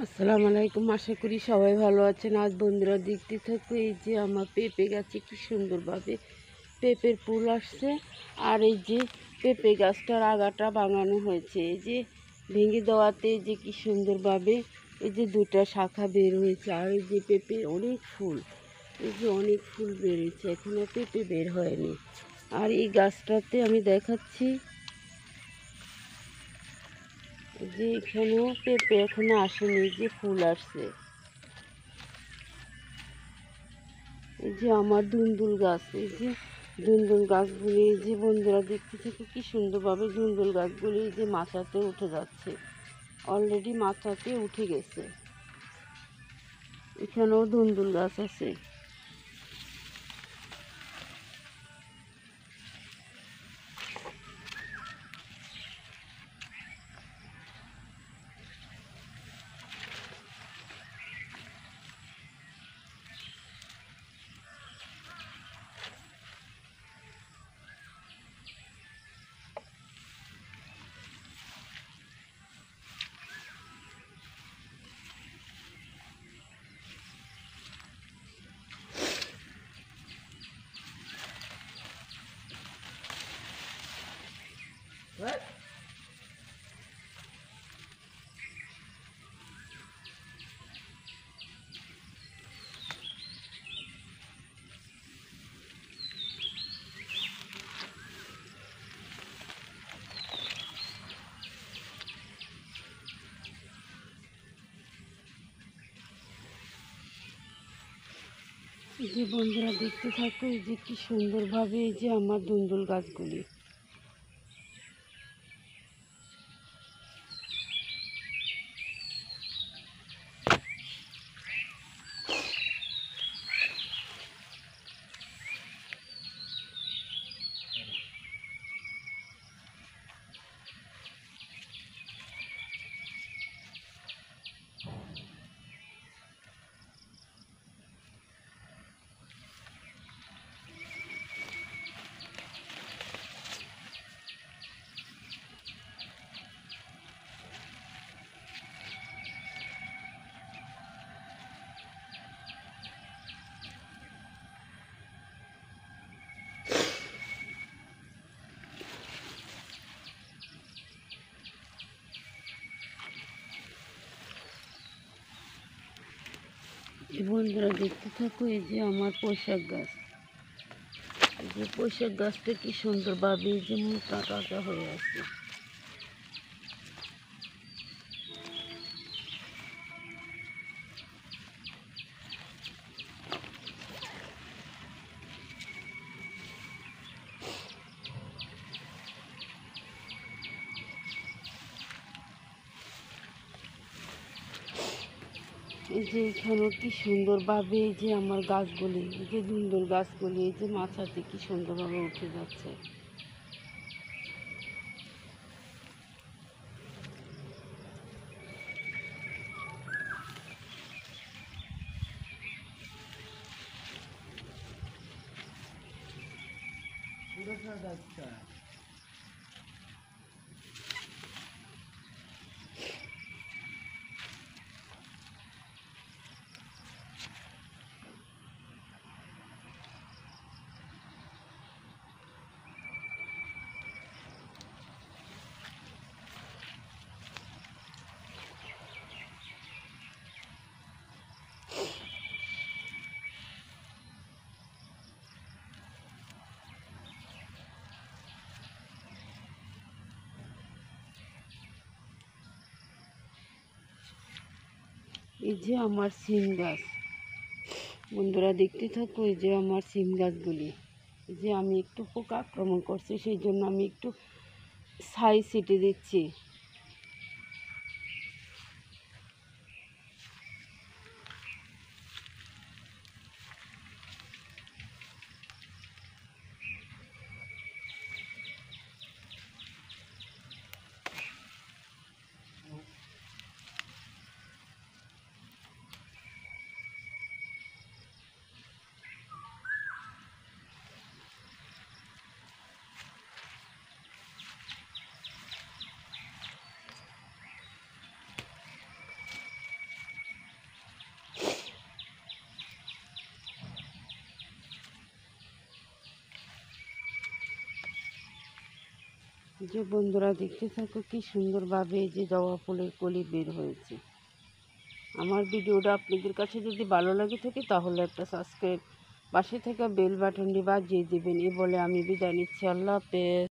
আসসালামু আলাইকুম। আশা করি সবাই ভালো আছেন। আজ বন্ধুরা দেখতে থাকো, এই যে আমার পেঁপে গাছে কি সুন্দরভাবে পেঁপের ফুল আসছে। আর এই যে পেঁপে গাছটার আগাটা বাঙানো হয়েছে, এই যে ভেঙে দেওয়াতে এই যে কি সুন্দরভাবে এই যে দুটা শাখা বের হয়েছে। আর এই যে পেঁপে অনেক ফুল, এই যে অনেক ফুল বেরিয়েছে, এখনও পেঁপে বের হয়নি। আর এই গাছটাতে আমি দেখাচ্ছি যে এখানেও পেঁপে এখনো আসেনি, যে ফুল আসছে। এই যে আমার দুন্দুল গাছ, এই যে দুন্দুল গাছগুলি, এই যে বন্ধুরা দেখতে থেকে কি সুন্দরভাবে দুন্দুল গাছগুলি এই যে মাচাতে উঠে যাচ্ছে, অলরেডি মাচাতে উঠে গেছে। এখানেও দুন্দুল গাছ আছে। এই যে বন্ধুরা দেখতে থাকো, এই যে কি সুন্দরভাবে এই যে আমার দুন্দুল গাছগুলি। বন্ধুরা দেখতে থাকো, এই যে আমার পোশাক গাছ, এই যে পোশাক গাছটা কি সুন্দরভাবে এই যে মোটা টাকা হয়ে আছে। এই যে এখানে কি সুন্দরভাবে এই যে আমার গাছগুলি, এই যে দুন্দুল গাছগুলি এই যে মাথাতে কি সুন্দরভাবে উঠে যাচ্ছে। এই যে আমার সিম গাছ, বন্ধুরা দেখতে থাকো, এই যে আমার সিম গাছগুলি, এই যে আমি একটু পোকা আক্রমণ করছে, সেই জন্য আমি একটু ছাই ছিটে দিচ্ছি। যে বন্ধুরা দেখতে থাকো কি সুন্দরভাবে এই যে জবা ফুলের কলি বের হয়েছে। আমার ভিডিওটা আপনাদের কাছে যদি ভালো লাগে থাকে তাহলে একটা সাবস্ক্রাইব, পাশে থাকা বেল বাটনটি বাজিয়ে দেবেন। এ বলে আমি বিদায় নিচ্ছি। আল্লাহ হাফেজ।